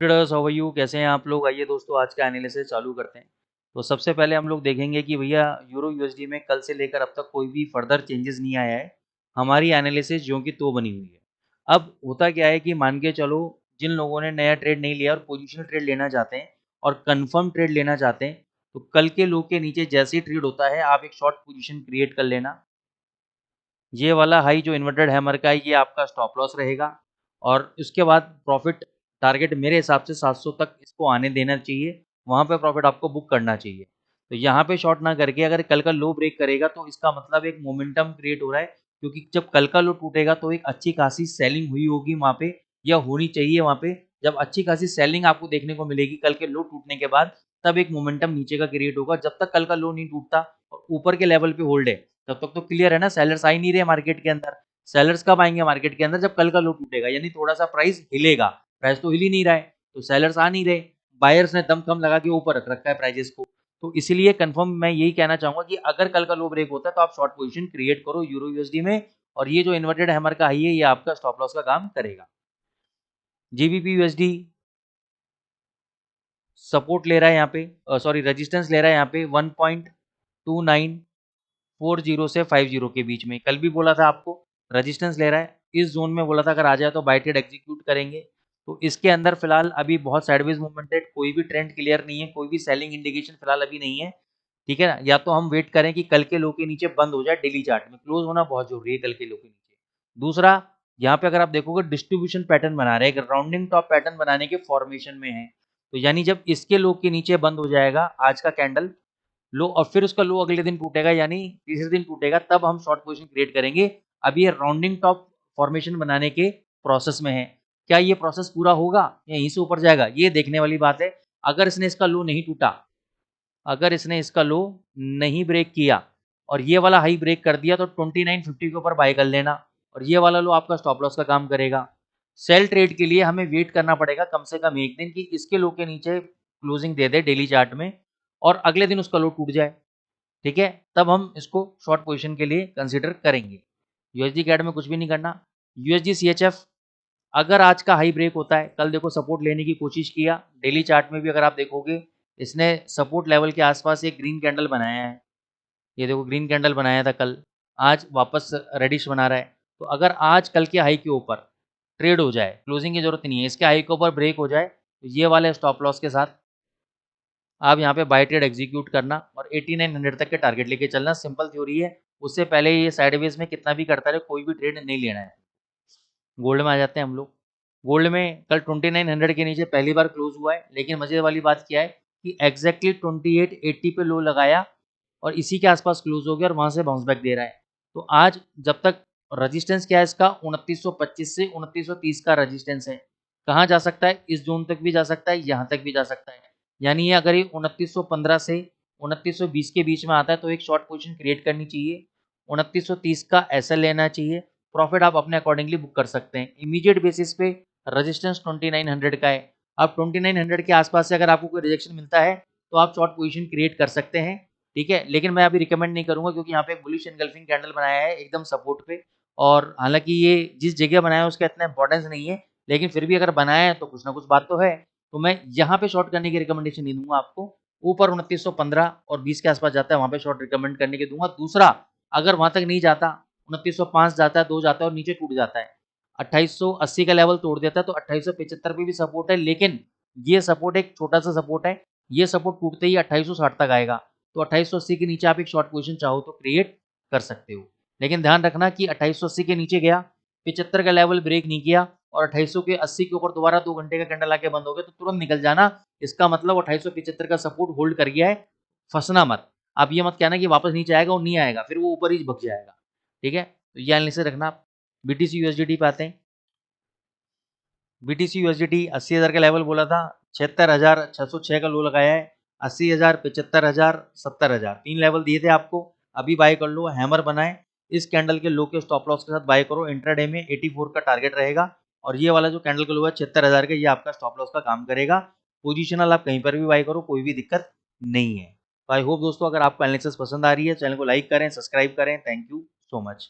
Traders how are you, कैसे हैं आप लोग। आइए दोस्तों आज का एनालिसिस चालू करते हैं। तो सबसे पहले हम लोग देखेंगे कि भैया यूरो यूएसडी में कल से लेकर अब तक कोई भी फर्दर चेंजेस नहीं आया है। हमारी एनालिसिस जो कि तो बनी हुई है। अब होता क्या है कि मान के चलो जिन लोगों ने नया ट्रेड नहीं लिया और पोजिशनल ट्रेड लेना चाहते हैं और कंफर्म ट्रेड लेना चाहते हैं, तो कल के लो के नीचे जैसे ही ट्रेड होता है आप एक शॉर्ट पोजीशन क्रिएट कर लेना। ये वाला हाई जो इन्वर्टेड हैमर का है ये आपका स्टॉप लॉस रहेगा और उसके बाद प्रॉफिट टारगेट मेरे हिसाब से 700 तक इसको आने देना चाहिए। वहाँ पे प्रॉफिट आपको बुक करना चाहिए। तो यहाँ पे शॉर्ट ना करके अगर कल का लो ब्रेक करेगा तो इसका मतलब एक मोमेंटम क्रिएट हो रहा है, क्योंकि जब कल का लो टूटेगा तो एक अच्छी खासी सेलिंग हुई होगी वहाँ पे या होनी चाहिए। वहाँ पे जब अच्छी खासी सेलिंग आपको देखने को मिलेगी कल के लो टूटने के बाद, तब एक मोमेंटम नीचे का क्रिएट होगा। जब तक कल का लो नहीं टूटता और ऊपर के लेवल पे होल्ड है तब तक तो क्लियर है ना, सेलर्स आ ही नहीं रहे मार्केट के अंदर। सेलर्स कब आएंगे मार्केट के अंदर? जब कल का लो टूटेगा, यानी थोड़ा सा प्राइस हिलेगा। प्राइस तो हिल ही नहीं रहा है तो सेलर्स आ नहीं रहे। बायर्स ने दम खम लगा के ऊपर रख रखा है प्राइजेस को। तो इसीलिए कंफर्म मैं यही कहना चाहूंगा कि अगर कल का लो ब्रेक होता है तो आप शॉर्ट पोजीशन क्रिएट करो यूरो यूएसडी में, और ये जो इन्वर्टेड हैमर का हाई है ये आपका स्टॉप लॉस का काम करेगा। जीबीपी यूएसडी सपोर्ट ले रहा है यहाँ पे, सॉरी रेजिस्टेंस ले रहा है यहाँ पे 1.2940 से 50 के बीच में। कल भी बोला था आपको रेजिस्टेंस ले रहा है इस जोन में, बोला था अगर आ जाए तो बाय ट्रेड एग्जीक्यूट करेंगे। तो इसके अंदर फिलहाल अभी बहुत साइडवेज मूवमेंट है, कोई भी ट्रेंड क्लियर नहीं है, कोई भी सेलिंग इंडिकेशन फिलहाल अभी नहीं है। ठीक है ना, या तो हम वेट करें कि कल के लो के नीचे बंद हो जाए, डेली चार्ट में क्लोज होना बहुत जरूरी है कल के लो के नीचे। दूसरा, यहाँ पे अगर आप देखोगे डिस्ट्रीब्यूशन पैटर्न बना रहे हैं, राउंडिंग टॉप पैटर्न बनाने के फॉर्मेशन में है। तो यानी जब इसके लो के नीचे बंद हो जाएगा आज का कैंडल लो और फिर उसका लो अगले दिन टूटेगा, यानी तीसरे दिन टूटेगा, तब हम शॉर्ट पोजीशन क्रिएट करेंगे। अभी ये राउंडिंग टॉप फॉर्मेशन बनाने के प्रोसेस में है। क्या ये प्रोसेस पूरा होगा या यहीं से ऊपर जाएगा, ये देखने वाली बात है। अगर इसने इसका लो नहीं टूटा, अगर इसने इसका लो नहीं ब्रेक किया और ये वाला हाई ब्रेक कर दिया तो 2950 के ऊपर बाय कर लेना, और ये वाला लो आपका स्टॉप लॉस का काम करेगा। सेल ट्रेड के लिए हमें वेट करना पड़ेगा कम से कम एक दिन कि इसके लो के नीचे क्लोजिंग दे दे डेली चार्ट में और अगले दिन उसका लो टूट जाए। ठीक है, तब हम इसको शॉर्ट पोजीशन के लिए कंसीडर करेंगे। यूएसडी कैड में कुछ भी नहीं करना। यूएसडी सीएचएफ अगर आज का हाई ब्रेक होता है, कल देखो सपोर्ट लेने की कोशिश किया, डेली चार्ट में भी अगर आप देखोगे इसने सपोर्ट लेवल के आसपास एक ग्रीन कैंडल बनाया है। ये देखो ग्रीन कैंडल बनाया था कल, आज वापस रेडिश बना रहा है। तो अगर आज कल के हाई के ऊपर ट्रेड हो जाए, क्लोजिंग की जरूरत नहीं है, इसके हाई के ऊपर ब्रेक हो जाए तो ये वाले स्टॉप लॉस के साथ आप यहाँ पे बाय ट्रेड एग्जीक्यूट करना और 8900 तक के टारगेट लेके चलना। सिंपल थ्योरी है। उससे पहले ये साइडवेज में कितना भी करता रहे, कोई भी ट्रेड नहीं लेना है। गोल्ड में आ जाते हैं हम लोग। गोल्ड में कल 2900 के नीचे पहली बार क्लोज हुआ है, लेकिन मजे वाली बात क्या है कि एग्जैक्टली 2880 पे लो लगाया और इसी के आसपास क्लोज हो गया और वहां से बाउंस बैक दे रहा है। तो आज जब तक रजिस्टेंस क्या है इसका 2925 से 2930 का रजिस्टेंस है। कहाँ जा सकता है? इस जोन तक भी जा सकता है, यहाँ तक भी जा सकता है। यानी ये अगर ये 2915 से 2920 के बीच में आता है तो एक शॉर्ट पोजीशन क्रिएट करनी चाहिए। 2930 का एसएल लेना चाहिए। प्रॉफिट आप अपने अकॉर्डिंगली बुक कर सकते हैं। इमीडिएट बेसिस पे रेजिस्टेंस 2900 का है। अब 2900 के आसपास से अगर आपको कोई रिजेक्शन मिलता है तो आप शॉर्ट पोजीशन क्रिएट कर सकते हैं। ठीक है, लेकिन मैं अभी रिकमेंड नहीं करूंगा क्योंकि यहाँ पे एक बुलिश एनगल्फिंग कैंडल बनाया है एकदम सपोर्ट पे, और हालांकि ये जिस जगह बनाया है उसका इतना इंपॉर्टेंस नहीं है, लेकिन फिर भी अगर बनाया है तो कुछ ना कुछ बात तो है। तो मैं यहाँ पे शॉर्ट करने की रिकमेंडेशन नहीं दूंगा आपको। ऊपर 2915 और 20 के आसपास जाता है वहां पे शॉर्ट रिकमेंड करने के दूंगा। दूसरा, अगर वहां तक नहीं जाता, 2905 जाता है, 2 जाता है और नीचे टूट जाता है, 2880 का लेवल तोड़ देता है, तो 2875 पे भी सपोर्ट है, लेकिन ये सपोर्ट एक छोटा सा सपोर्ट है। ये सपोर्ट टूटते ही 2860 तक आएगा। तो 2880 के नीचे आप एक शॉर्ट पोजीशन चाहो तो क्रिएट कर सकते हो, लेकिन ध्यान रखना कि 2880 के नीचे गया, 75 का लेवल ब्रेक नहीं किया और 2880 के ऊपर दोबारा 2 घंटे का कैंडल आके बंद हो गया तो तुरंत निकल जाना। इसका मतलब 2875 का सपोर्ट होल्ड कर गया है, फंसना मत। आप ये मत कहना कि वापस नीचे आएगा और नहीं आएगा, फिर वो ऊपर ही भग जाएगा। ठीक है, तो ये एनालिसिस रखना। बीटीसी यूएसडीटी पे आते हैं। बीटीसी यूएसडीटी 80,000 का लेवल बोला था, 76,606 का लो लगाया है। 80,000, 75,000, 70,000 तीन लेवल दिए थे आपको। अभी बाय कर लो, हैमर बनाए, इस कैंडल के लो के स्टॉप लॉस के साथ बाय करो। इंट्राडे में 84 का टारगेट रहेगा और ये वाला जो कैंडल का लो है 76,000 का, ये आपका स्टॉप लॉस का काम करेगा। पोजिशनल आप कहीं पर भी बाय करो, कोई भी दिक्कत नहीं है। तो आई होप दोस्तों अगर आपको एनालिसिस पसंद आ रही है, चैनल को लाइक करें, सब्सक्राइब करें। Thank you so much.